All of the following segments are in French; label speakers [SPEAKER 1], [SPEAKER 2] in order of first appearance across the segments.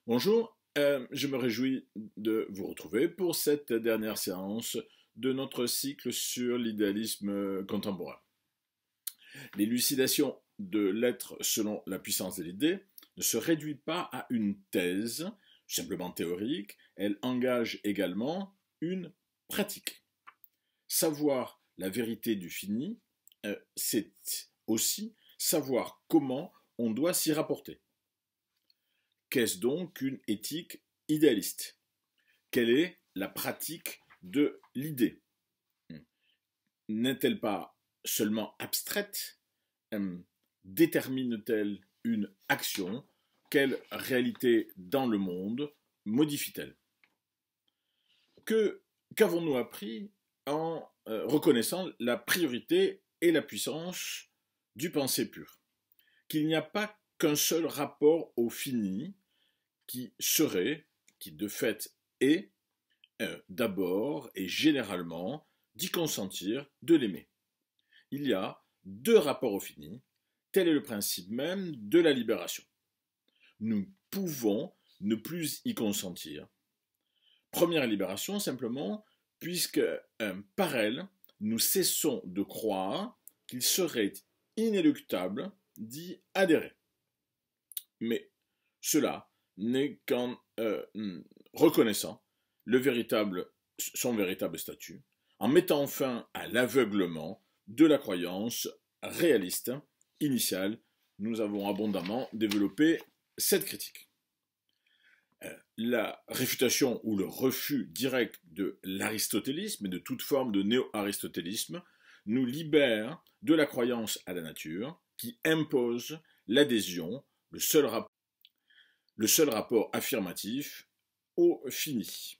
[SPEAKER 1] Bonjour, je me réjouis de vous retrouver pour cette dernière séance de notre cycle sur l'idéalisme contemporain. L'élucidation de l'être selon la puissance de l'idée ne se réduit pas à une thèse simplement théorique, elle engage également une pratique. Savoir la vérité du fini, c'est aussi savoir comment on doit s'y rapporter. Qu'est-ce donc qu'une éthique idéaliste? Quelle est la pratique de l'idée? N'est-elle pas seulement abstraite? Détermine-t-elle une action? Quelle réalité dans le monde modifie-t-elle? Qu'avons-nous appris en reconnaissant la priorité et la puissance du pensée pur? Qu'il n'y a pas qu'un seul rapport au fini qui serait, qui de fait est, d'abord et généralement, d'y consentir, de l'aimer. Il y a deux rapports au fini, tel est le principe même de la libération. Nous pouvons ne plus y consentir. Première libération, simplement, puisque par elle, nous cessons de croire qu'il serait inéluctable d'y adhérer. Mais cela n'est qu'en reconnaissant son véritable statut, en mettant fin à l'aveuglement de la croyance réaliste initiale. Nous avons abondamment développé cette critique. La réfutation ou le refus direct de l'aristotélisme et de toute forme de néo-aristotélisme nous libère de la croyance à la nature qui impose l'adhésion, le seul rapport affirmatif au fini.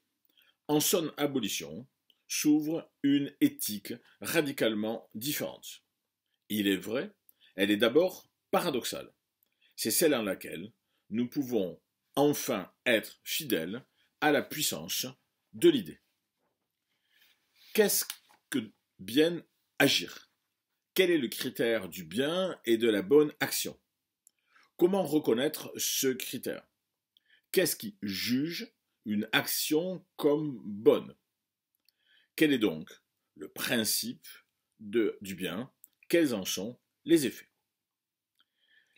[SPEAKER 1] En son abolition s'ouvre une éthique radicalement différente. Il est vrai, elle est d'abord paradoxale. C'est celle en laquelle nous pouvons enfin être fidèles à la puissance de l'idée. Qu'est-ce que bien agir? Quel est le critère du bien et de la bonne action? Comment reconnaître ce critère? Qu'est-ce qui juge une action comme bonne? Quel est donc le principe du bien? Quels en sont les effets?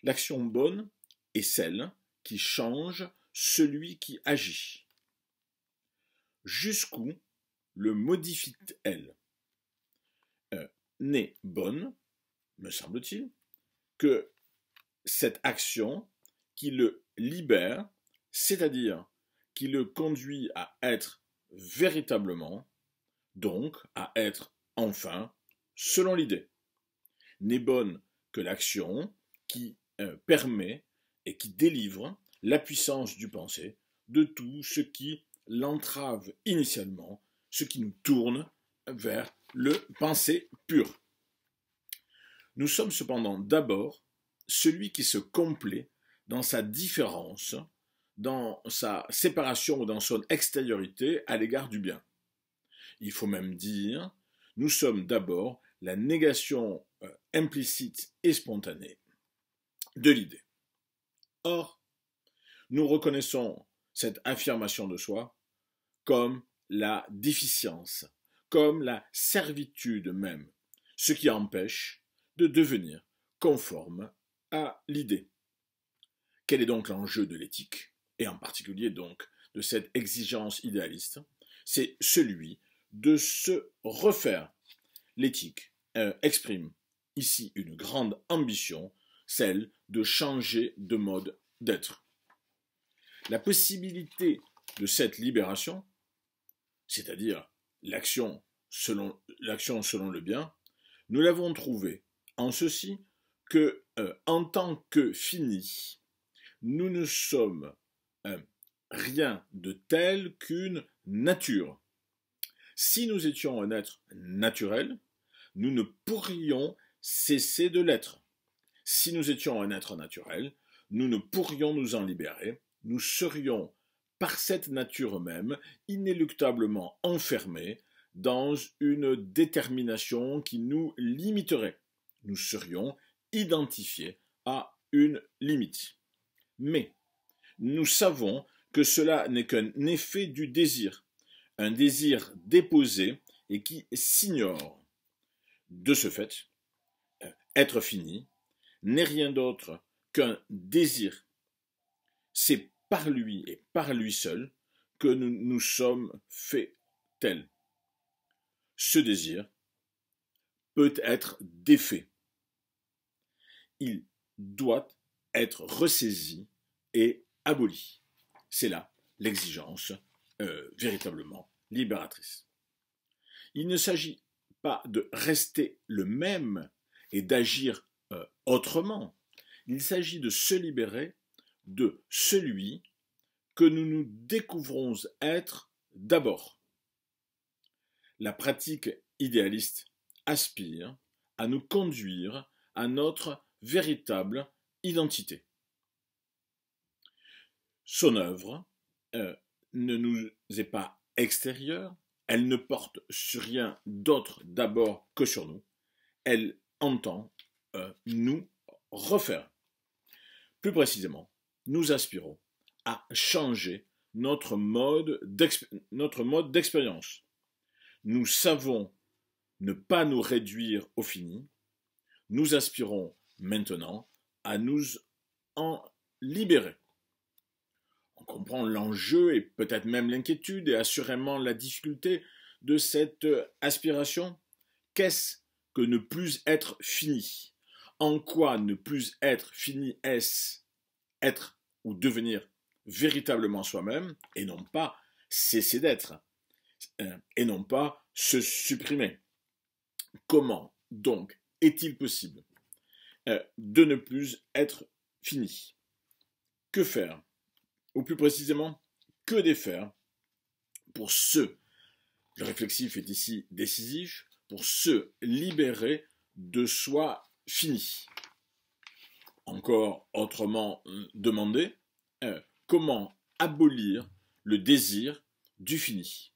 [SPEAKER 1] L'action bonne est celle qui change celui qui agit. Jusqu'où le modifie-t-elle? N'est bonne, me semble-t-il, que cette action qui le libère, c'est-à-dire qui le conduit à être véritablement, donc à être enfin, selon l'idée. N'est bonne que l'action qui permet et qui délivre la puissance du pensée de tout ce qui l'entrave initialement, ce qui nous tourne vers le pensée pur. Nous sommes cependant d'abord celui qui se complaît dans sa différence, dans sa séparation ou dans son extériorité à l'égard du bien. Il faut même dire, nous sommes d'abord la négation implicite et spontanée de l'idée. Or, nous reconnaissons cette affirmation de soi comme la déficience, comme la servitude même, ce qui empêche de devenir conforme à l'idée. Quel est donc l'enjeu de l'éthique, et en particulier donc de cette exigence idéaliste? C'est celui de se refaire. L'éthique exprime ici une grande ambition, celle de changer de mode d'être. La possibilité de cette libération, c'est-à-dire l'action selon le bien, nous l'avons trouvée en ceci que, en tant que fini, nous ne sommes rien de tel qu'une nature. Si nous étions un être naturel, nous ne pourrions cesser de l'être. Si nous étions un être naturel, nous ne pourrions nous en libérer, nous serions, par cette nature même, inéluctablement enfermés dans une détermination qui nous limiterait. Nous serions identifiés à une limite. Mais nous savons que cela n'est qu'un effet du désir, un désir déposé et qui s'ignore. De ce fait, être fini n'est rien d'autre qu'un désir. C'est par lui et par lui seul que nous nous sommes faits tels. Ce désir peut être défait. Il doit être ressaisi et aboli. C'est là l'exigence véritablement libératrice. Il ne s'agit pas de rester le même et d'agir autrement. Il s'agit de se libérer de celui que nous nous découvrons être d'abord. La pratique idéaliste aspire à nous conduire à notre véritable identité. Son œuvre ne nous est pas extérieure, elle ne porte sur rien d'autre d'abord que sur nous, elle entend nous refaire. Plus précisément, nous aspirons à changer notre mode d'expérience. Nous savons ne pas nous réduire au fini, nous aspirons maintenant à nous en libérer. On comprend l'enjeu et peut-être même l'inquiétude et assurément la difficulté de cette aspiration. Qu'est-ce que ne plus être fini? En quoi ne plus être fini est-ce être ou devenir véritablement soi-même et non pas cesser d'être et non pas se supprimer? Comment donc est-il possible de ne plus être fini? Que faire? Ou plus précisément, que défaire pour le réflexif est ici décisif, pour se libérer de soi fini? Encore autrement demandé, comment abolir le désir du fini?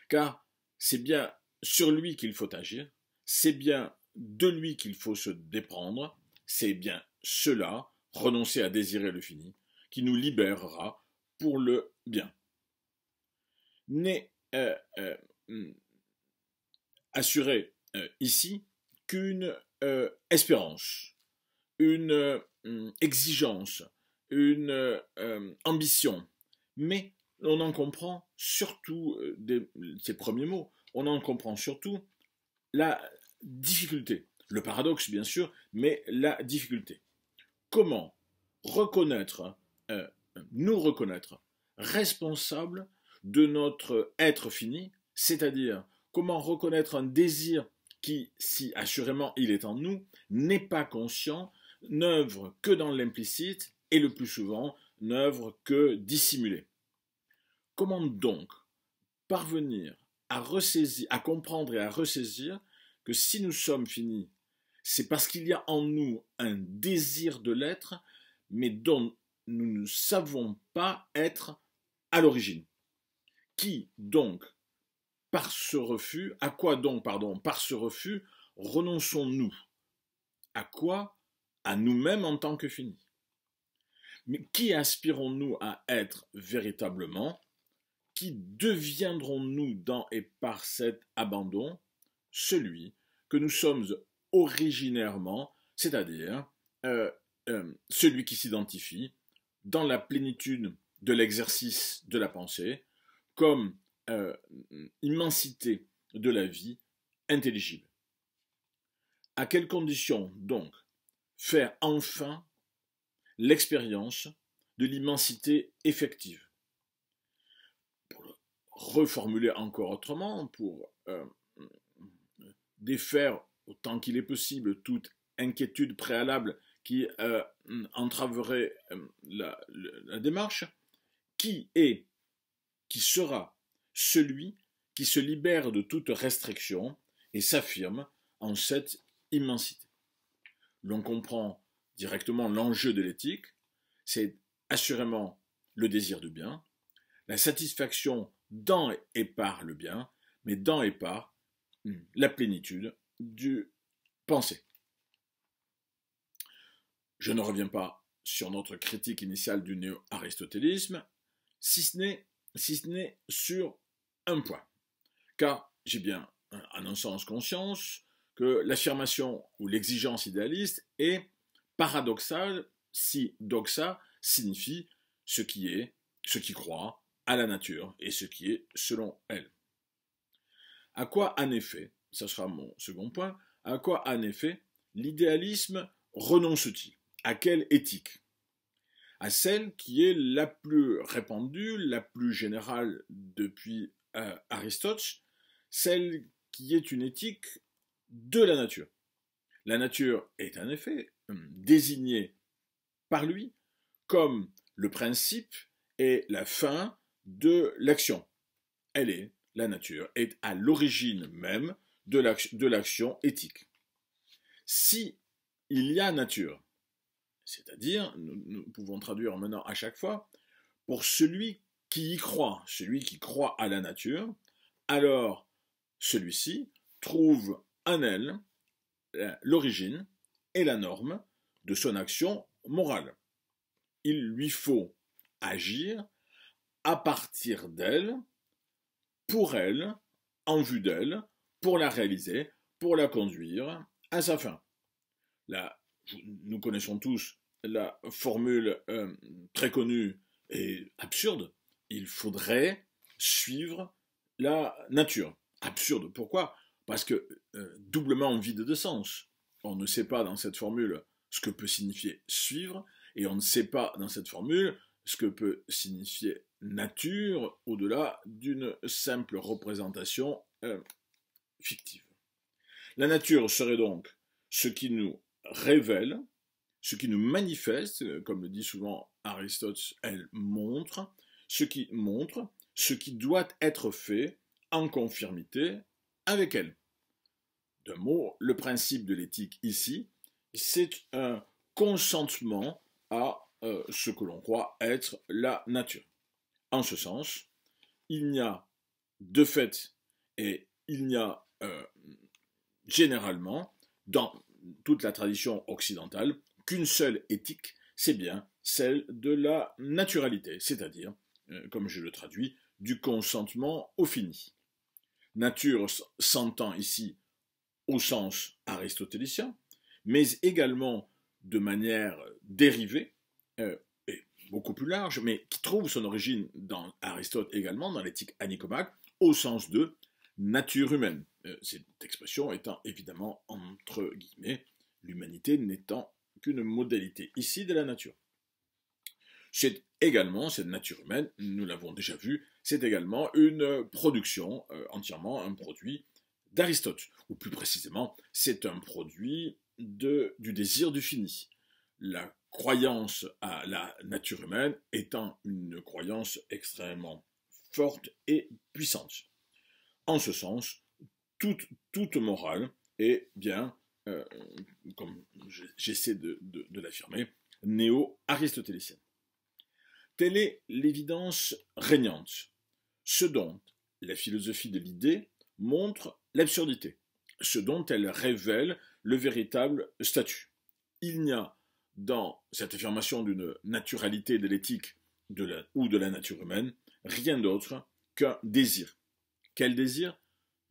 [SPEAKER 1] Car c'est bien sur lui qu'il faut agir, c'est bien de lui qu'il faut se déprendre, c'est bien cela, renoncer à désirer le fini, qui nous libérera pour le bien. N'est assuré ici qu'une espérance, une exigence, une ambition, mais on en comprend surtout ces premiers mots, on en comprend surtout la difficulté, le paradoxe bien sûr, mais la difficulté. Comment reconnaître, nous reconnaître responsables de notre être fini, c'est-à-dire comment reconnaître un désir qui, si assurément il est en nous, n'est pas conscient, n'œuvre que dans l'implicite et le plus souvent n'œuvre que dissimulé. Comment donc parvenir à comprendre et à ressaisir que si nous sommes finis, c'est parce qu'il y a en nous un désir de l'être, mais dont nous ne savons pas être à l'origine. Qui donc, par ce refus, à quoi donc, par ce refus, renonçons-nous? À quoi? À nous-mêmes en tant que finis. Mais qui aspirons-nous à être véritablement? Qui deviendrons-nous dans et par cet abandon? Celui que nous sommes originairement, c'est-à-dire celui qui s'identifie dans la plénitude de l'exercice de la pensée comme immensité de la vie intelligible. À quelles conditions donc faire enfin l'expérience de l'immensité effective? Pour le reformuler encore autrement, pour défaire autant qu'il est possible toute inquiétude préalable qui entraverait la démarche, qui sera celui qui se libère de toute restriction et s'affirme en cette immensité? L'on comprend directement l'enjeu de l'éthique, c'est assurément le désir du bien, la satisfaction dans et par le bien, mais dans et par la plénitude du pensée. Je ne reviens pas sur notre critique initiale du néo-aristotélisme, si ce n'est sur un point. Car j'ai bien, en un sens, conscience que l'affirmation ou l'exigence idéaliste est paradoxale si doxa signifie ce qui croit à la nature et ce qui est selon elle. À quoi, en effet, ça sera mon second point, à quoi, en effet, l'idéalisme renonce-t-il? À quelle éthique? À celle qui est la plus répandue, la plus générale depuis Aristote, celle qui est une éthique de la nature. La nature est en effet désignée par lui comme le principe et la fin de l'action. La nature est à l'origine même de l'action éthique. Si il y a nature, c'est-à-dire, nous pouvons traduire maintenant à chaque fois, pour celui qui y croit, celui qui croit à la nature, alors celui-ci trouve en elle l'origine et la norme de son action morale. Il lui faut agir à partir d'elle, pour elle, en vue d'elle, pour la réaliser, pour la conduire à sa fin. Là, nous connaissons tous la formule très connue et absurde. Il faudrait suivre la nature. Absurde. Pourquoi? Parce que doublement vide de sens. On ne sait pas dans cette formule ce que peut signifier suivre, et on ne sait pas dans cette formule ce que peut signifier nature au-delà d'une simple représentation fictive. La nature serait donc ce qui nous révèle, ce qui nous manifeste, comme le dit souvent Aristote, elle montre ce qui doit être fait en conformité avec elle. D'un mot, le principe de l'éthique ici, c'est un consentement à ce que l'on croit être la nature. En ce sens, il n'y a de fait et il n'y a généralement dans toute la tradition occidentale qu'une seule éthique, c'est bien celle de la naturalité, c'est-à-dire, comme je le traduis, du consentement au fini. Nature s'entend ici au sens aristotélicien, mais également de manière dérivée, et beaucoup plus large, mais qui trouve son origine dans Aristote également, dans l'éthique anicomaque, au sens de nature humaine. Cette expression étant évidemment entre guillemets, l'humanité n'étant qu'une modalité ici de la nature. C'est également, cette nature humaine, nous l'avons déjà vu, c'est également une production, entièrement un produit d'Aristote, ou plus précisément, c'est un produit du désir du fini. La croyance à la nature humaine étant une croyance extrêmement forte et puissante. En ce sens, toute morale est bien, comme j'essaie de l'affirmer, néo-aristotélicienne. Telle est l'évidence régnante, ce dont la philosophie de l'idée montre l'absurdité, ce dont elle révèle le véritable statut. Il n'y a dans cette affirmation d'une naturalité de l'éthique ou de la nature humaine rien d'autre qu'un désir. Quel désir?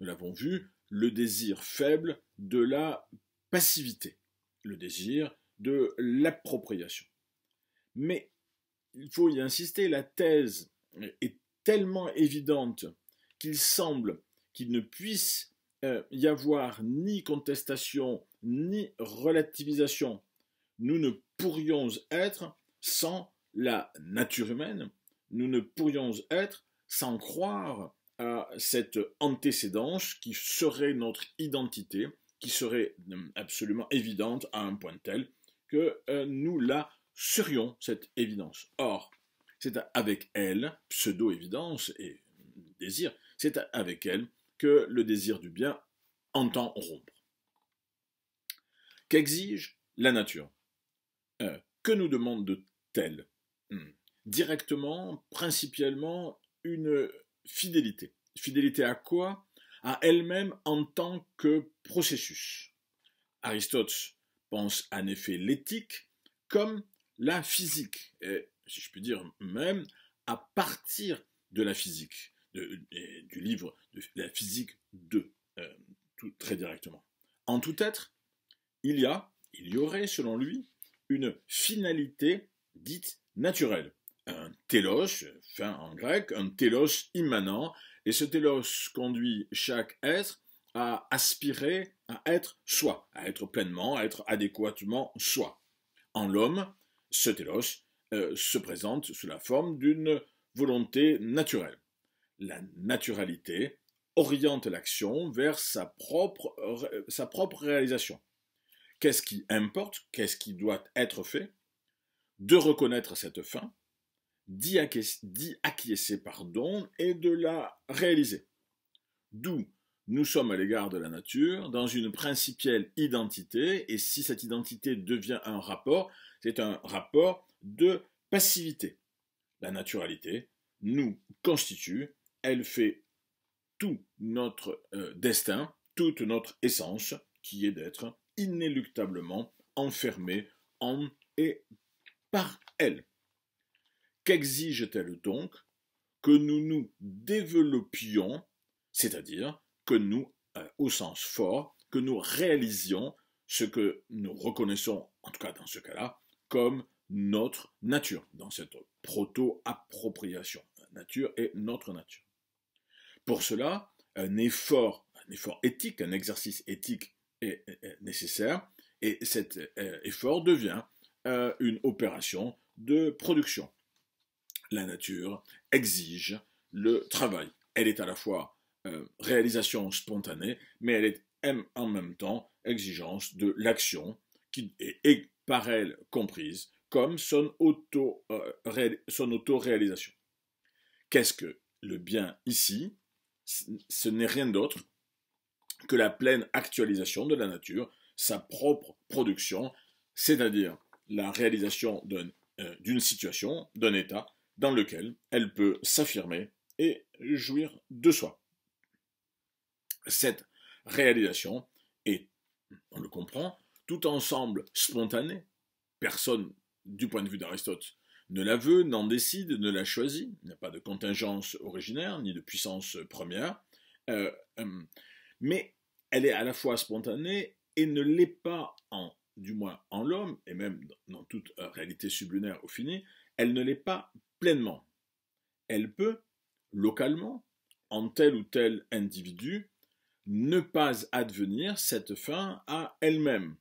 [SPEAKER 1] Nous l'avons vu, le désir faible de la passivité, le désir de l'appropriation. Mais il faut y insister, la thèse est tellement évidente qu'il semble qu'il ne puisse y avoir ni contestation, ni relativisation. Nous ne pourrions être sans la nature humaine, nous ne pourrions être sans croire à cette antécédence qui serait notre identité, qui serait absolument évidente à un point tel que nous la serions, cette évidence. Or, c'est avec elle, pseudo-évidence et désir, c'est avec elle que le désir du bien entend rompre. Qu'exige la nature? Que nous demande-t-elle? Directement, principalement, une fidélité. Fidélité à quoi? À elle-même en tant que processus. Aristote pense en effet l'éthique comme la physique, et si je puis dire même à partir de la physique, du livre de la physique 2, très directement. En tout être, il y aurait, selon lui, une finalité dite naturelle. Un télos, fin en grec, un télos immanent, et ce télos conduit chaque être à aspirer à être soi, à être pleinement, à être adéquatement soi. En l'homme, ce télos se présente sous la forme d'une volonté naturelle. La naturalité oriente l'action vers sa propre réalisation. Qu'est-ce qui importe? Qu'est-ce qui doit être fait? De reconnaître cette fin, d'y acquiescer, et de la réaliser. D'où nous sommes à l'égard de la nature dans une principielle identité, et si cette identité devient un rapport, c'est un rapport de passivité. La naturalité nous constitue, elle fait tout notre destin, toute notre essence, qui est d'être inéluctablement enfermé en et par elle. Qu'exige-t-elle donc? Que nous nous développions, c'est-à-dire que nous, au sens fort, que nous réalisions ce que nous reconnaissons, en tout cas dans ce cas-là, comme notre nature, dans cette proto-appropriation. La nature est notre nature. Pour cela, un effort éthique, un exercice éthique est nécessaire, et cet effort devient une opération de production. La nature exige le travail. Elle est à la fois réalisation spontanée, mais elle est en même temps exigence de l'action qui est par elle comprise comme son auto-réalisation. Qu'est-ce que le bien ici? Ce n'est rien d'autre que la pleine actualisation de la nature, sa propre production, c'est-à-dire la réalisation d'une situation, d'un état, dans lequel elle peut s'affirmer et jouir de soi. Cette réalisation est, on le comprend, tout ensemble spontané. Personne, du point de vue d'Aristote, ne la veut, n'en décide, ne la choisit. Il n'y a pas de contingence originaire, ni de puissance première. Mais elle est à la fois spontanée et ne l'est pas du moins en l'homme, et même dans toute réalité sublunaire au fini, elle ne l'est pas pleinement. Elle peut, localement, en tel ou tel individu, ne pas advenir cette fin à elle-même.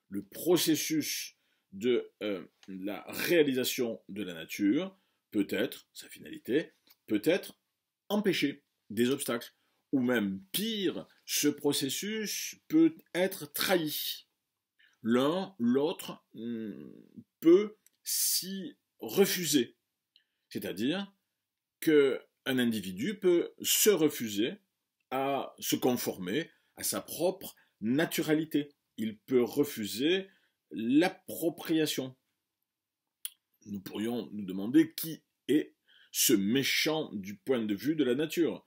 [SPEAKER 1] Le processus de la réalisation de la nature peut être, sa finalité, peut être empêché, des obstacles, ou même pire, ce processus peut être trahi. L'un, l'autre peut s'y refuser. C'est-à-dire qu'un individu peut se refuser à se conformer à sa propre naturalité. Il peut refuser l'appropriation. Nous pourrions nous demander qui est ce méchant du point de vue de la nature.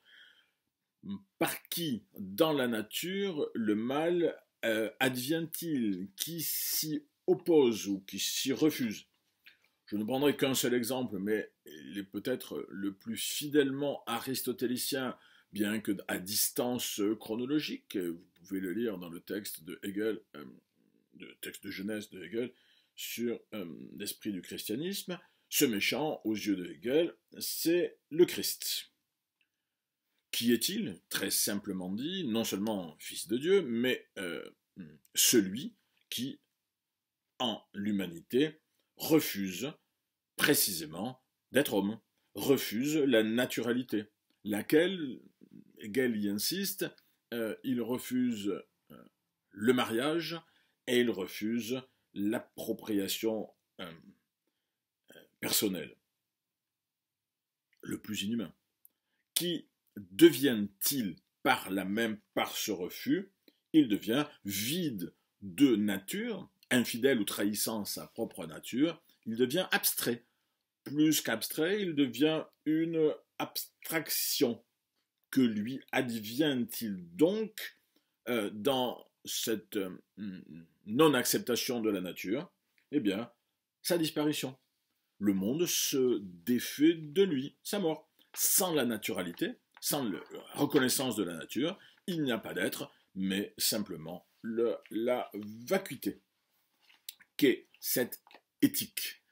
[SPEAKER 1] Par qui, dans la nature, le mal advient-il? Qui s'y oppose ou qui s'y refuse? Je ne prendrai qu'un seul exemple, mais il est peut-être le plus fidèlement aristotélicien, bien que à distance chronologique. Vous pouvez le lire dans le texte de Hegel, le texte de Genèse de Hegel, sur l'esprit du christianisme. Ce méchant, aux yeux de Hegel, c'est le Christ. Qui est-il? Très simplement dit, non seulement fils de Dieu, mais celui qui, en l'humanité, refuse précisément d'être homme, refuse la naturalité, laquelle, Hegel y insiste, il refuse le mariage et il refuse l'appropriation personnelle, le plus inhumain. Qui devient-il par ce refus? Il devient vide de nature, infidèle ou trahissant sa propre nature, il devient abstrait. Plus qu'abstrait, il devient une abstraction. Que lui advient-il donc dans cette non-acceptation de la nature? Eh bien, sa disparition. le monde se défait de lui, sa mort. Sans la naturalité, sans la reconnaissance de la nature, il n'y a pas d'être, mais simplement la vacuité. Qu'est cette éthique?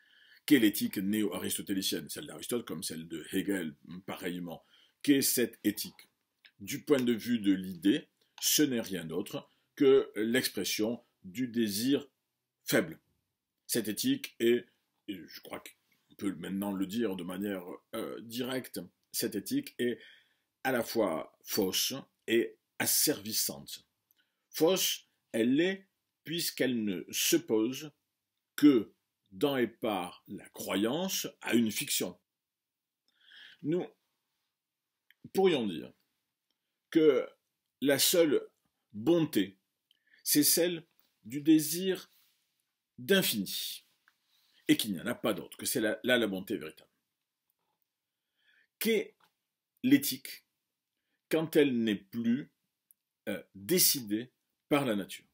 [SPEAKER 1] Qu'est l'éthique néo-aristotélicienne, celle d'Aristote comme celle de Hegel, pareillement? Qu'est cette éthique? Du point de vue de l'idée, ce n'est rien d'autre que l'expression du désir faible. Cette éthique est, et je crois qu'on peut maintenant le dire de manière directe, cette éthique est à la fois fausse et asservissante. Fausse, elle l'est puisqu'elle ne se pose que dans et par la croyance à une fiction. Nous pourrions dire que la seule bonté, c'est celle du désir d'infini, et qu'il n'y en a pas d'autre, que c'est là la bonté véritable. Qu'est l'éthique quand elle n'est plus décidée par la nature?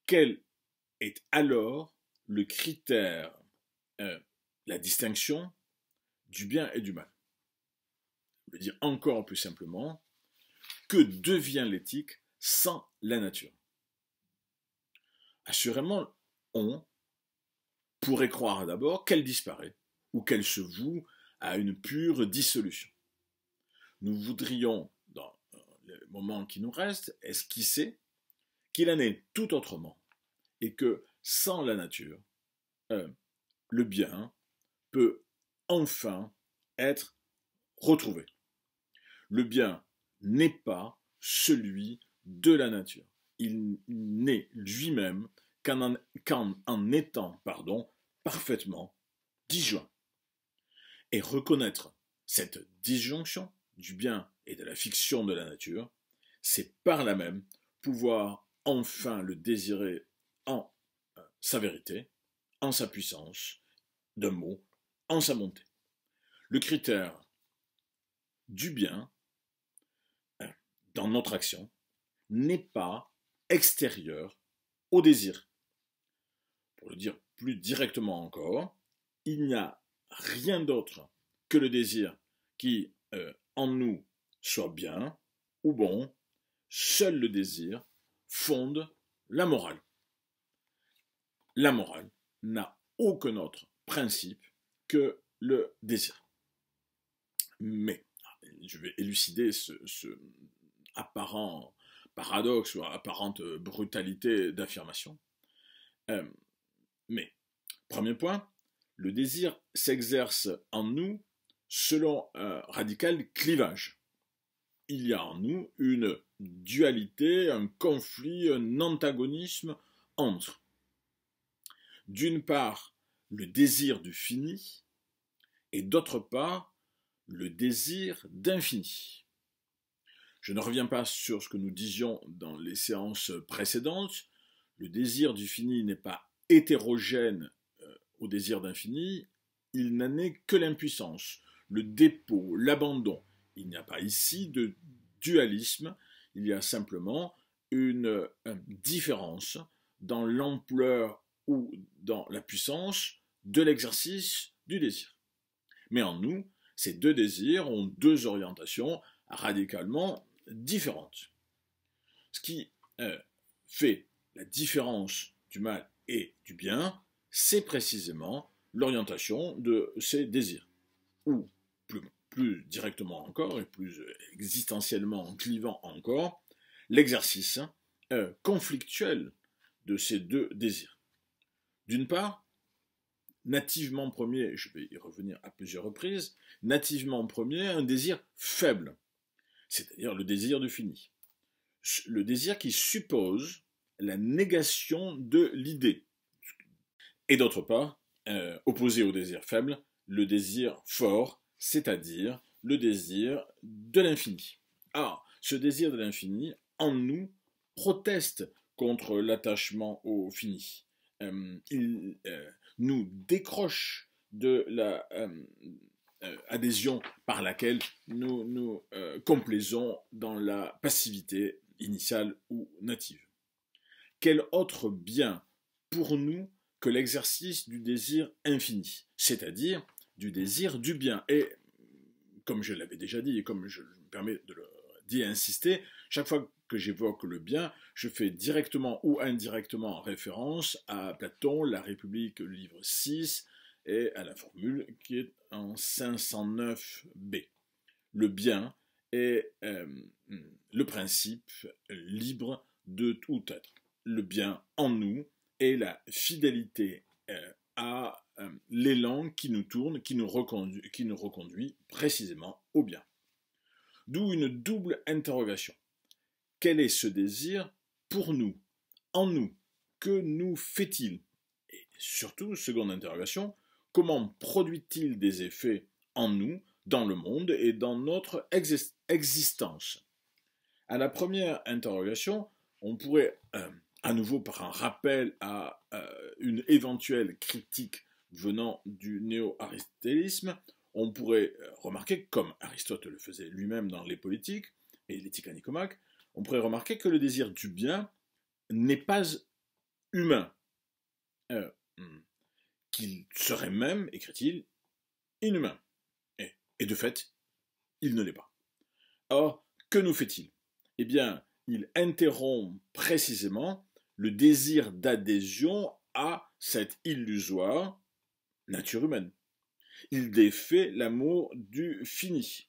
[SPEAKER 1] Quel est alors le critère, la distinction du bien et du mal? Je veux dire encore plus simplement, que devient l'éthique sans la nature? Assurément, on pourrait croire d'abord qu'elle disparaît ou qu'elle se voue à une pure dissolution. Nous voudrions, dans le moment qui nous reste, esquisser qu'il en est tout autrement et que sans la nature, le bien peut enfin être retrouvé. Le bien n'est pas celui de la nature. Il n'est lui-même qu'en étant parfaitement disjoint. Et reconnaître cette disjonction du bien et de la fiction de la nature, c'est par là même pouvoir enfin le désirer en sa vérité, en sa puissance d'un mot, en sa bonté. Le critère du bien dans notre action n'est pas extérieur au désir. Pour le dire plus directement encore, il n'y a rien d'autre que le désir qui en nous soit bien ou bon. Seul le désir fonde la morale. La morale n'a aucun autre principe que le désir. Mais, je vais élucider ce apparent paradoxe ou apparente brutalité d'affirmation. Mais, premier point, le désir s'exerce en nous selon un radical clivage. Il y a en nous une dualité, un conflit, un antagonisme entre, d'une part, le désir du fini, et d'autre part, le désir d'infini. Je ne reviens pas sur ce que nous disions dans les séances précédentes. Le désir du fini n'est pas hétérogène au désir d'infini, il n'en est que l'impuissance, le dépôt, l'abandon. Il n'y a pas ici de dualisme, il y a simplement une différence dans l'ampleur ou dans la puissance de l'exercice du désir. Mais en nous, ces deux désirs ont deux orientations radicalement différentes. Ce qui fait la différence du mal et du bien, c'est précisément l'orientation de ces désirs. Ou, plus directement encore, et plus existentiellement clivant encore, l'exercice conflictuel de ces deux désirs. D'une part, nativement premier, je vais y revenir à plusieurs reprises, nativement premier, un désir faible, c'est-à-dire le désir du fini. Le désir qui suppose la négation de l'idée. Et d'autre part, opposé au désir faible, le désir fort, c'est-à-dire le désir de l'infini. Alors, ce désir de l'infini, en nous, proteste contre l'attachement au fini. Il nous décroche de la adhésion par laquelle nous complaisons dans la passivité initiale ou native. Quel autre bien pour nous que l'exercice du désir infini, c'est-à-dire du désir du bien. Et comme je l'avais déjà dit et comme je me permets d'y insister, chaque fois que j'évoque le bien, je fais directement ou indirectement référence à Platon, La République, le livre 6, et à la formule qui est en 509b. Le bien est le principe libre de tout être. Le bien en nous est la fidélité à l'élan qui nous tourne, qui nous reconduit précisément au bien. D'où une double interrogation. Quel est ce désir pour nous, en nous? Que nous fait-il? Et surtout, seconde interrogation, comment produit-il des effets en nous, dans le monde et dans notre existence? À la première interrogation, on pourrait, à nouveau par un rappel à une éventuelle critique venant du néo-aristotélisme, on pourrait remarquer, comme Aristote le faisait lui-même dans les Politiques et l'éthique à Nicomaque, on pourrait remarquer que le désir du bien n'est pas humain, qu'il serait même, écrit-il, inhumain. Et de fait, il ne l'est pas. Or, que nous fait-il? Eh bien, il interrompt précisément le désir d'adhésion à cette illusoire nature humaine. Il défait l'amour du fini.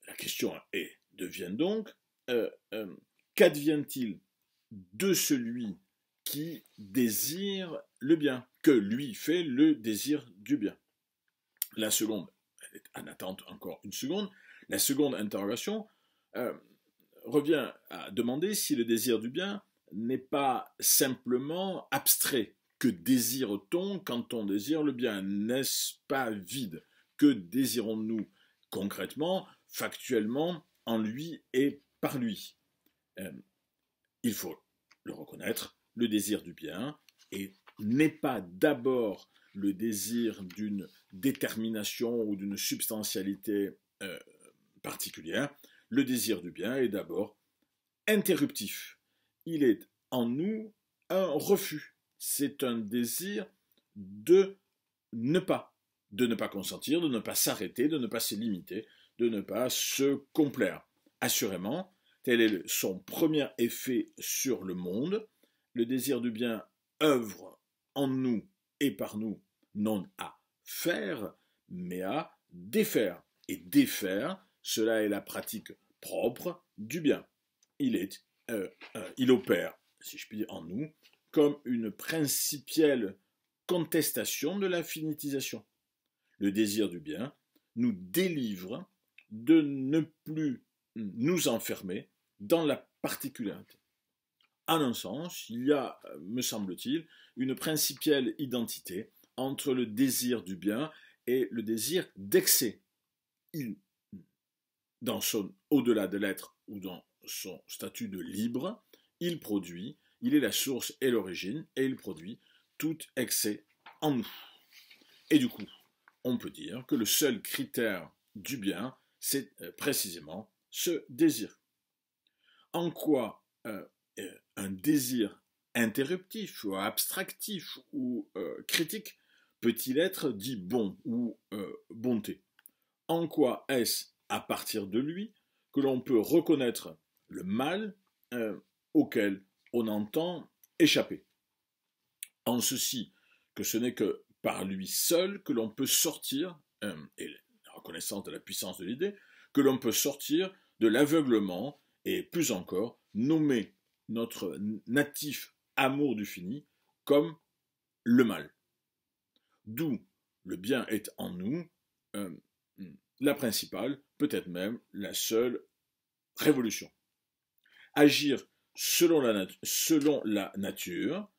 [SPEAKER 1] La question devient donc, qu'advient-il de celui qui désire le bien, que lui fait le désir du bien? La seconde, elle est en attente encore une seconde, la seconde interrogation revient à demander si le désir du bien n'est pas simplement abstrait. Que désire-t-on quand on désire le bien? N'est-ce pas vide? Que désirons-nous concrètement, factuellement, en lui et par lui? Il faut le reconnaître, le désir du bien n'est pas d'abord le désir d'une détermination ou d'une substantialité particulière. Le désir du bien est d'abord interruptif. Il est en nous un refus. C'est un désir de ne pas consentir, de ne pas s'arrêter, de ne pas se limiter, de ne pas se complaire. Assurément, tel est son premier effet sur le monde. Le désir du bien œuvre en nous et par nous, non à faire, mais à défaire. Et défaire, cela est la pratique propre du bien. Il opère, si je puis dire, en nous, comme une principielle contestation de la finitisation. Le désir du bien nous délivre de ne plus nous enfermer dans la particularité. En un sens, il y a, me semble-t-il, une principielle identité entre le désir du bien et le désir d'excès. Dans son au-delà de l'être ou dans son statut de libre, il est la source et l'origine, et il produit tout excès en nous. Et du coup, on peut dire que le seul critère du bien, c'est précisément ce désir. En quoi un désir interruptif ou abstractif ou critique peut-il être dit bon ou bonté? En quoi est-ce à partir de lui que l'on peut reconnaître le mal auquel on entend échapper? En ceci que ce n'est que par lui seul que l'on peut sortir, et la reconnaissance de la puissance de l'idée, que l'on peut sortir de l'aveuglement et plus encore nommer notre natif amour du fini comme le mal. D'où le bien est en nous la principale, peut-être même la seule révolution. Agir selon la nature,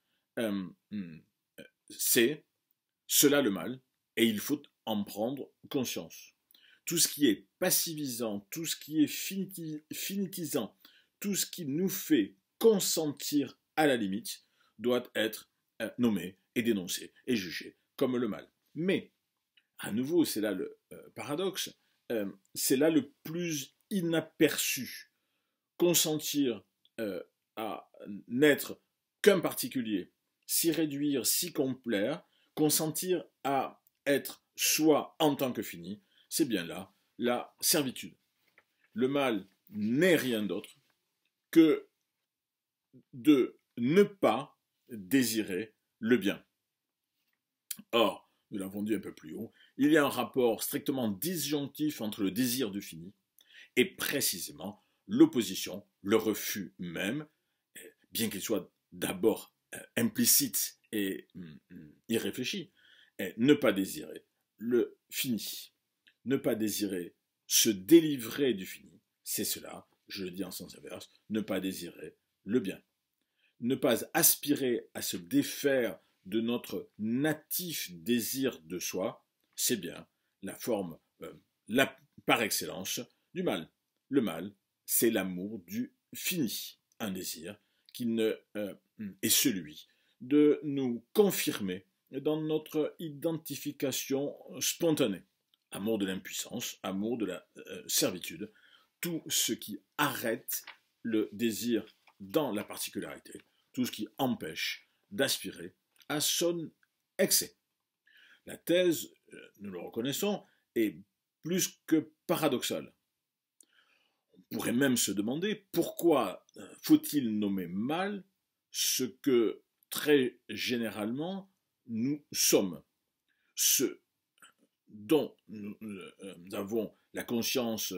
[SPEAKER 1] c'est cela le mal, et il faut en prendre conscience. Tout ce qui est passivisant, tout ce qui est finitisant, tout ce qui nous fait consentir à la limite, doit être nommé et dénoncé et jugé comme le mal. Mais, à nouveau, c'est là le paradoxe, c'est là le plus inaperçu. Consentir à n'être qu'un particulier, s'y réduire, s'y complaire, consentir à être soi en tant que fini, c'est bien là la servitude. Le mal n'est rien d'autre que de ne pas désirer le bien. Or, nous l'avons dit un peu plus haut, il y a un rapport strictement disjonctif entre le désir du fini et précisément l'opposition, le refus même, bien qu'il soit d'abord implicite et irréfléchi, ne pas désirer le fini, ne pas désirer se délivrer du fini, c'est cela, je le dis en sens inverse, ne pas désirer le bien, ne pas aspirer à se défaire de notre natif désir de soi, c'est bien la forme par excellence du mal. Le mal, c'est l'amour du fini, un désir qui est celui de nous confirmer dans notre identification spontanée. Amour de l'impuissance, amour de la servitude, tout ce qui arrête le désir dans la particularité, tout ce qui empêche d'aspirer à son excès. La thèse, nous le reconnaissons, est plus que paradoxale. On pourrait même se demander pourquoi faut-il nommer mal ce que très généralement nous sommes, ce dont nous avons la conscience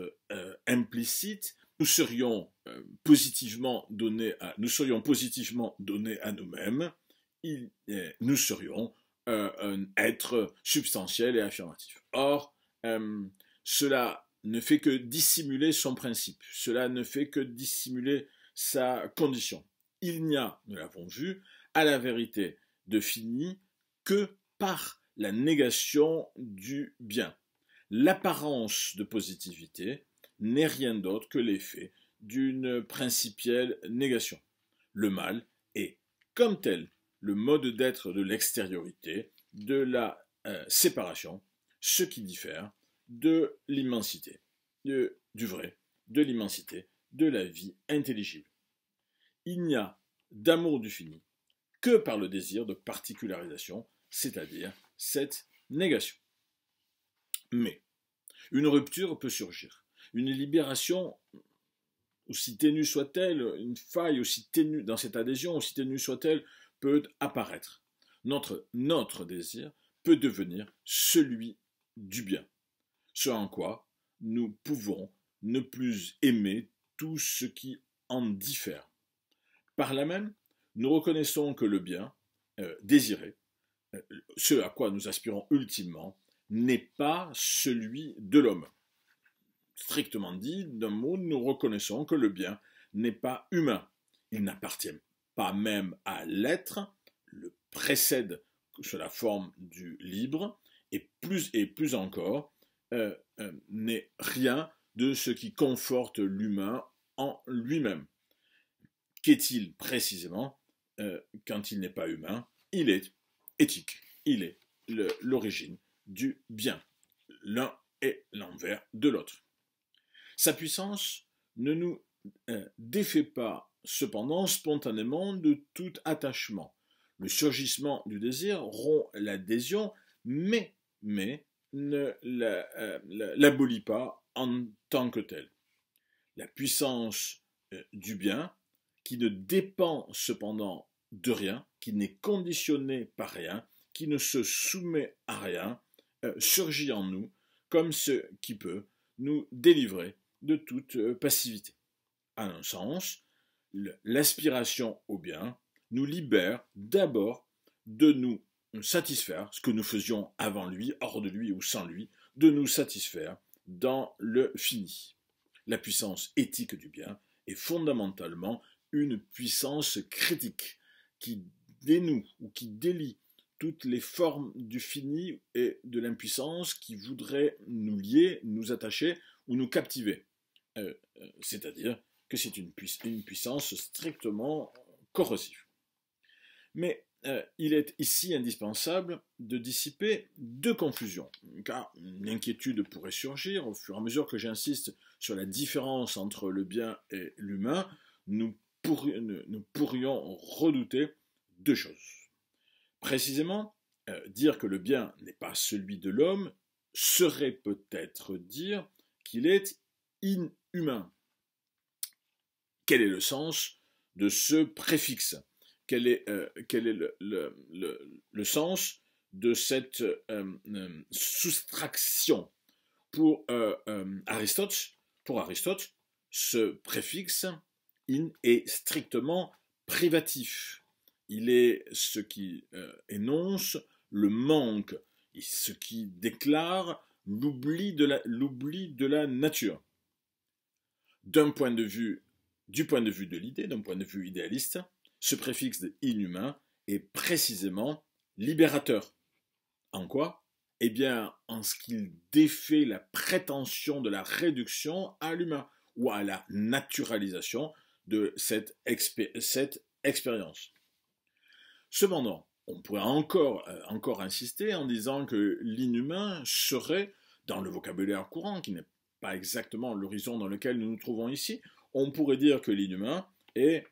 [SPEAKER 1] implicite, nous serions positivement donnés à nous-mêmes, nous serions un être substantiel et affirmatif. Or, cela ne fait que dissimuler son principe, cela ne fait que dissimuler sa condition. Il n'y a, nous l'avons vu, à la vérité de fini que par la négation du bien. L'apparence de positivité n'est rien d'autre que l'effet d'une principielle négation. Le mal est, comme tel, le mode d'être de l'extériorité, de la séparation, ce qui diffère de l'immensité, du vrai, de l'immensité, de la vie intelligible. Il n'y a d'amour du fini que par le désir de particularisation, c'est-à-dire cette négation. Mais une rupture peut surgir, une libération, aussi ténue soit-elle, une faille aussi ténue dans cette adhésion, aussi ténue soit-elle, peut apparaître. Notre désir peut devenir celui du bien, ce en quoi nous pouvons ne plus aimer tout ce qui en diffère. Par là même, nous reconnaissons que le bien désiré, ce à quoi nous aspirons ultimement, n'est pas celui de l'homme. Strictement dit, d'un mot, nous reconnaissons que le bien n'est pas humain. Il n'appartient pas même à l'être, le précède sous la forme du libre, et plus encore, n'est rien de ce qui conforte l'humain en lui-même. Qu'est-il précisément quand il n'est pas humain? Il est éthique, il est l'origine du bien. L'un est l'envers de l'autre. Sa puissance ne nous défait pas cependant spontanément de tout attachement. Le surgissement du désir rompt l'adhésion, mais ne l'abolit pas en tant que tel. La puissance du bien, qui ne dépend cependant de rien, qui n'est conditionné par rien, qui ne se soumet à rien, surgit en nous comme ce qui peut nous délivrer de toute passivité. En un sens, l'aspiration au bien nous libère d'abord de nous satisfaire, ce que nous faisions avant lui, hors de lui ou sans lui, de nous satisfaire dans le fini. La puissance éthique du bien est fondamentalement une puissance critique qui dénoue ou qui délie toutes les formes du fini et de l'impuissance qui voudraient nous lier, nous attacher ou nous captiver. C'est-à-dire que c'est une puissance strictement corrosive. Mais il est ici indispensable de dissiper deux confusions, car une inquiétude pourrait surgir au fur et à mesure que j'insiste sur la différence entre le bien et l'humain. Nous pourrions redouter deux choses. précisément, dire que le bien n'est pas celui de l'homme serait peut-être dire qu'il est inhumain. Quel est le sens de ce préfixe? Quel est le sens de cette soustraction? Pour Aristote, ce préfixe in est strictement privatif. Il est ce qui énonce le manque, ce qui déclare l'oubli de la nature. Du point de vue de l'idée, d'un point de vue idéaliste, ce préfixe de inhumain est précisément libérateur. En quoi? Eh bien, en ce qu'il défait la prétention de la réduction à l'humain ou à la naturalisation de cette expérience. Cependant, on pourrait encore insister en disant que l'inhumain serait, dans le vocabulaire courant, qui n'est pas exactement l'horizon dans lequel nous nous trouvons ici, on pourrait dire que l'inhumain est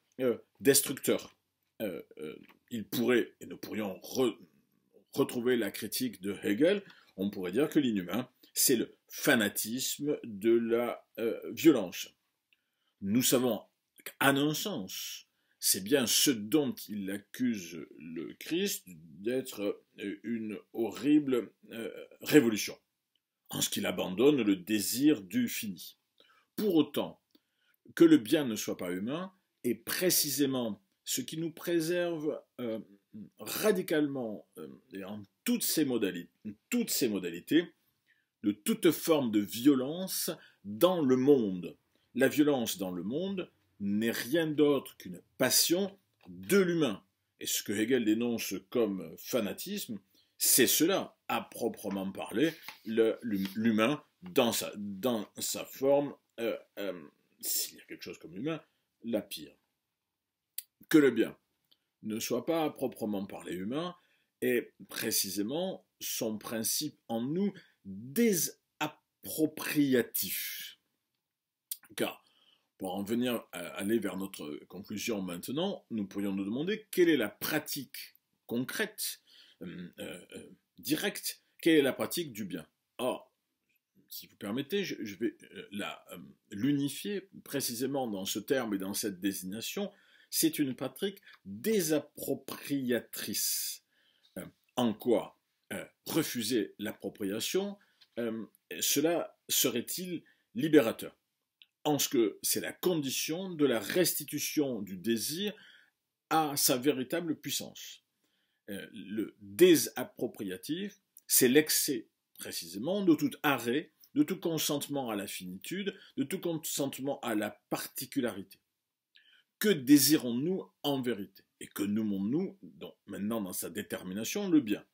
[SPEAKER 1] destructeur. Il pourrait, et nous pourrions retrouver la critique de Hegel, on pourrait dire que l'inhumain, c'est le fanatisme de la violence. Nous savons qu'à un sens, c'est bien ce dont il accuse le Christ d'être une horrible révolution, en ce qu'il abandonne le désir du fini. Pour autant, que le bien ne soit pas humain est précisément ce qui nous préserve radicalement et en toutes ses modalités de toute forme de violence dans le monde. La violence dans le monde n'est rien d'autre qu'une passion de l'humain. Et ce que Hegel dénonce comme fanatisme, c'est cela, à proprement parler, l'humain dans sa forme, s'il y a quelque chose comme l'humain, la pire. Que le bien ne soit pas à proprement parler humain est précisément son principe en nous désappropriatif. Car, pour en venir à aller vers notre conclusion maintenant, nous pourrions nous demander quelle est la pratique concrète, directe, quelle est la pratique du bien. Or, si vous permettez, je vais l'unifier précisément dans ce terme et dans cette désignation. C'est une pratique désappropriatrice. En quoi refuser l'appropriation, cela serait-il libérateur? En ce que c'est la condition de la restitution du désir à sa véritable puissance. Le désappropriatif, c'est l'excès précisément de tout arrêt, de tout consentement à la finitude, de tout consentement à la particularité. Que désirons-nous en vérité? Et que nommons-nous, maintenant dans sa détermination, le bien?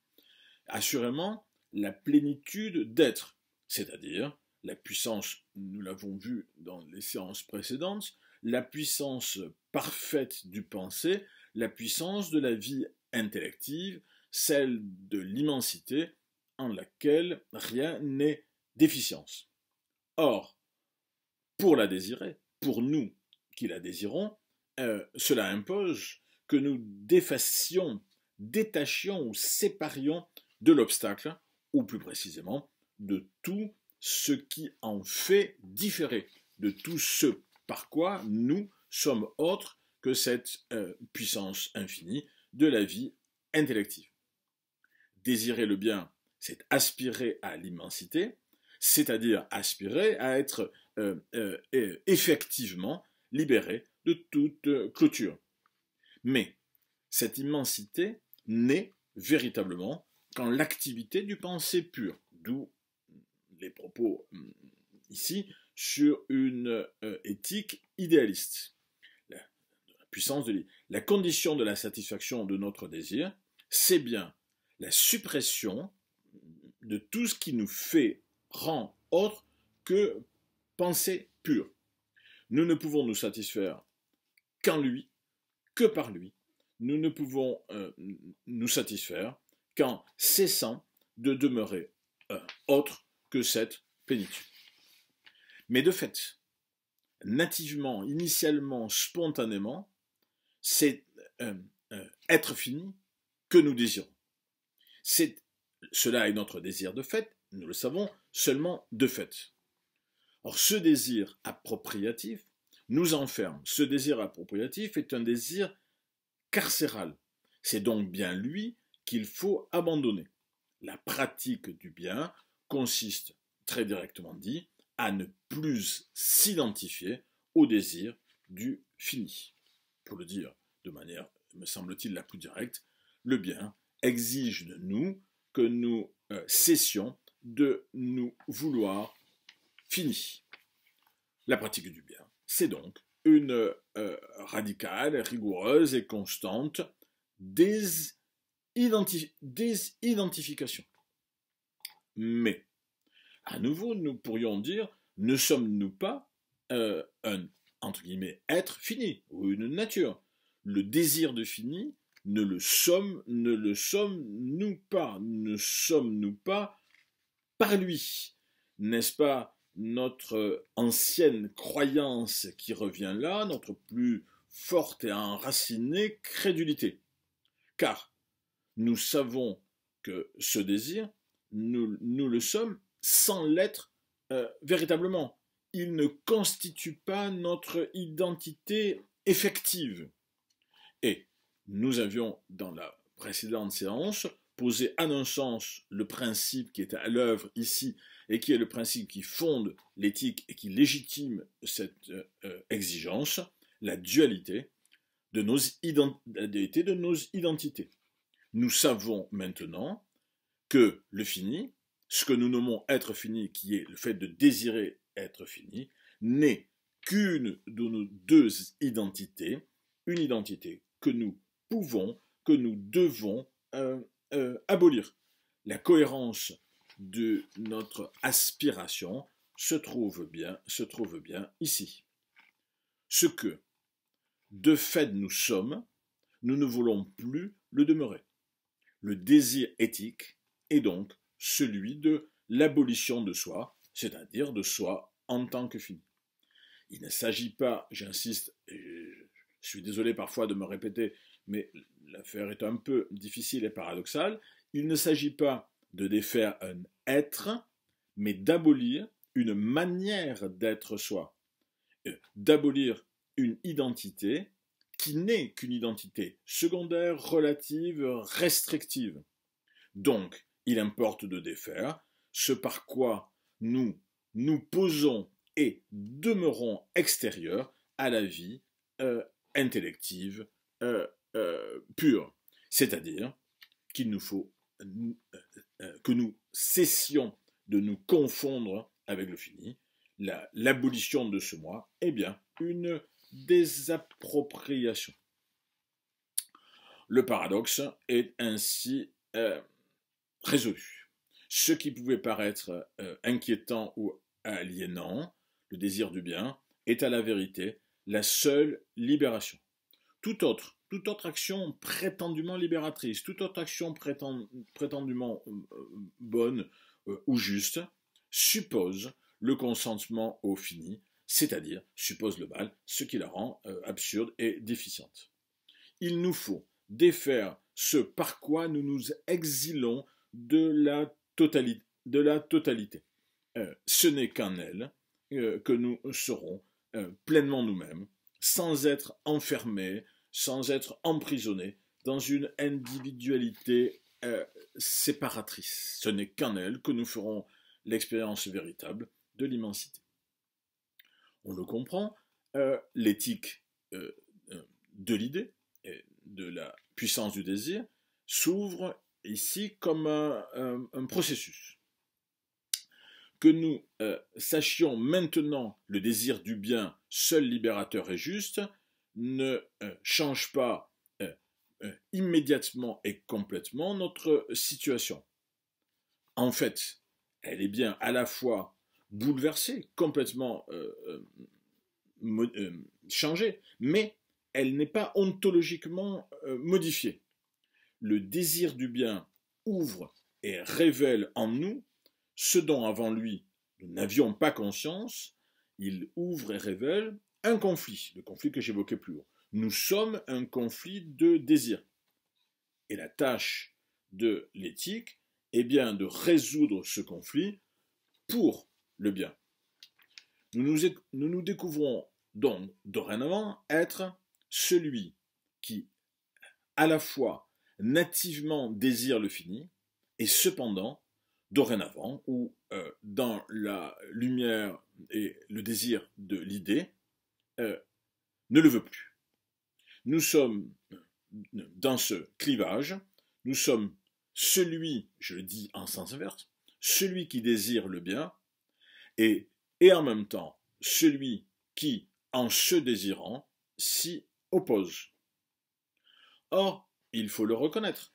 [SPEAKER 1] Assurément, la plénitude d'être, c'est-à-dire la puissance, nous l'avons vu dans les séances précédentes, la puissance parfaite du penser, la puissance de la vie intellective, celle de l'immensité en laquelle rien n'est déficience. Or, pour la désirer, pour nous qui la désirons, cela impose que nous détachions ou séparions de l'obstacle, ou plus précisément, de tout ce qui en fait différer, de tout ce par quoi nous sommes autres que cette puissance infinie de la vie intellective. Désirer le bien, c'est aspirer à l'immensité, c'est-à-dire aspirer à être effectivement libéré de toute clôture. Mais cette immensité naît véritablement quand l'activité du pensée pur, d'où les propos ici sur une éthique idéaliste. La puissance de la condition de la satisfaction de notre désir, c'est bien la suppression de tout ce qui nous rend autre que pensée pure. Nous ne pouvons nous satisfaire qu'en lui, que par lui. Nous ne pouvons nous satisfaire qu'en cessant de demeurer autre que cette plénitude. Mais de fait, nativement, initialement, spontanément, c'est être fini que nous désirons. Cela est notre désir de fait, nous le savons, seulement de fait. Or, ce désir appropriatif nous enferme. Ce désir appropriatif est un désir carcéral. C'est donc bien lui qu'il faut abandonner. La pratique du bien consiste, très directement dit, à ne plus s'identifier au désir du fini. Pour le dire de manière, me semble-t-il, la plus directe, le bien exige de nous que nous cessions de nous vouloir fini. La pratique du bien, c'est donc une radicale, rigoureuse et constante désidentification. Mais, à nouveau, nous pourrions dire, ne sommes-nous pas un, entre guillemets, être fini, ou une nature? Le désir de fini, ne sommes-nous pas par lui? N'est-ce pas notre ancienne croyance qui revient là, notre plus forte et enracinée crédulité? Car nous savons que ce désir, nous le sommes sans l'être véritablement. Il ne constitue pas notre identité effective. Et nous avions, dans la précédente séance, posé à un sens le principe qui est à l'œuvre ici et qui est le principe qui fonde l'éthique et qui légitime cette exigence, la dualité de nos identités. Nous savons maintenant que le fini, ce que nous nommons être fini, qui est le fait de désirer être fini, n'est qu'une de nos deux identités, une identité que nous pouvons, que nous devons abolir. La cohérence de notre aspiration se trouve bien ici. Ce que, de fait, nous sommes, nous ne voulons plus le demeurer. Le désir éthique est donc celui de l'abolition de soi, c'est-à-dire de soi en tant que fini. Il ne s'agit pas, j'insiste, et je suis désolé parfois de me répéter, mais l'affaire est un peu difficile et paradoxale, il ne s'agit pas de défaire un être, mais d'abolir une manière d'être soi, d'abolir une identité qui n'est qu'une identité secondaire, relative, restrictive. Donc, il importe de défaire ce par quoi nous nous posons et demeurons extérieurs à la vie intellective pure. C'est-à-dire qu'il nous faut que nous cessions de nous confondre avec le fini. L'abolition de ce moi est bien une désappropriation. Le paradoxe est ainsi résolu. Ce qui pouvait paraître inquiétant ou aliénant, le désir du bien, est à la vérité la seule libération. Toute autre action prétendument libératrice, toute autre action prétendument bonne ou juste, suppose le consentement au fini, c'est-à-dire suppose le mal, ce qui la rend absurde et déficiente. Il nous faut défaire ce par quoi nous nous exilons de la totalité. Ce n'est qu'en elle que nous serons pleinement nous-mêmes, sans être enfermés, sans être emprisonnés dans une individualité séparatrice. Ce n'est qu'en elle que nous ferons l'expérience véritable de l'immensité. On le comprend, l'éthique de l'idée, et de la puissance du désir, s'ouvre ici comme un processus. Que nous sachions maintenant le désir du bien, seul libérateur et juste, ne change pas immédiatement et complètement notre situation. En fait, elle est bien à la fois bouleversée, complètement changée, mais elle n'est pas ontologiquement modifiée. Le désir du bien ouvre et révèle en nous ce dont avant lui nous n'avions pas conscience. Il ouvre et révèle un conflit, le conflit que j'évoquais plus haut. Nous sommes un conflit de désir. Et la tâche de l'éthique est bien de résoudre ce conflit pour le bien. Nous nous découvrons donc dorénavant être celui qui, à la fois, nativement désire le fini, et cependant, dorénavant, ou dans la lumière et le désir de l'idée, ne le veut plus. Nous sommes dans ce clivage, nous sommes celui, je le dis en sens inverse, celui qui désire le bien, et en même temps celui qui, en se désirant, s'y oppose. Or, il faut le reconnaître,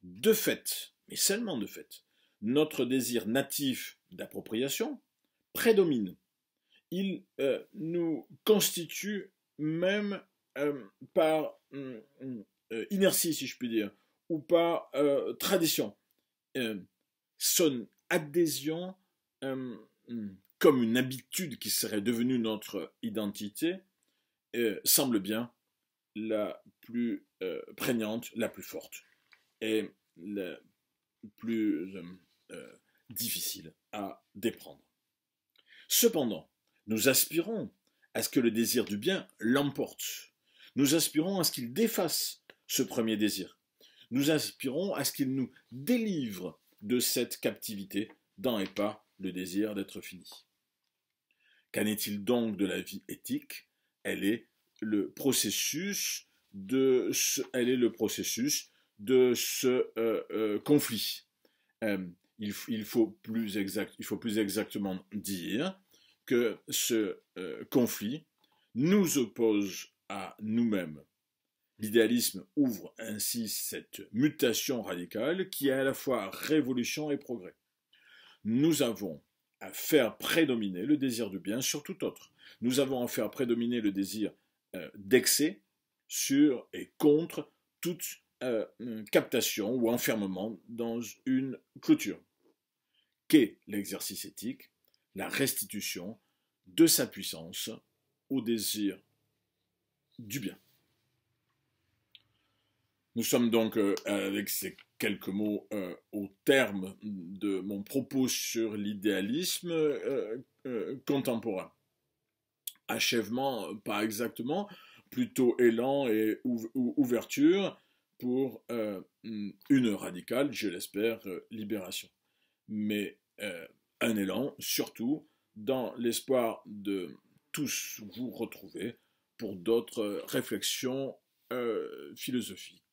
[SPEAKER 1] de fait, mais seulement de fait, notre désir natif d'appropriation prédomine. Il nous constitue même par inertie, si je puis dire, ou par tradition. Son adhésion comme une habitude qui serait devenue notre identité semble bien la plus prégnante, la plus forte et la plus difficile à déprendre. Cependant, nous aspirons à ce que le désir du bien l'emporte. Nous aspirons à ce qu'il défasse ce premier désir. Nous aspirons à ce qu'il nous délivre de cette captivité dont est pas le désir d'être fini. Qu'en est-il donc de la vie éthique? Elle est le processus de ce conflit. Il faut plus exactement dire que ce conflit nous oppose à nous-mêmes. L'idéalisme ouvre ainsi cette mutation radicale qui est à la fois révolution et progrès. Nous avons à faire prédominer le désir du bien sur tout autre. Nous avons à faire prédominer le désir d'excès sur et contre toute captation ou enfermement dans une clôture. Qu'est l'exercice éthique? La restitution de sa puissance au désir du bien. Nous sommes donc, avec ces quelques mots, au terme de mon propos sur l'idéalisme contemporain. Achèvement, pas exactement, plutôt élan et ouverture pour une radicale, je l'espère, libération. Mais un élan, surtout, dans l'espoir de tous vous retrouver pour d'autres réflexions philosophiques.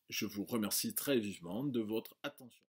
[SPEAKER 1] Je vous remercie très vivement de votre attention.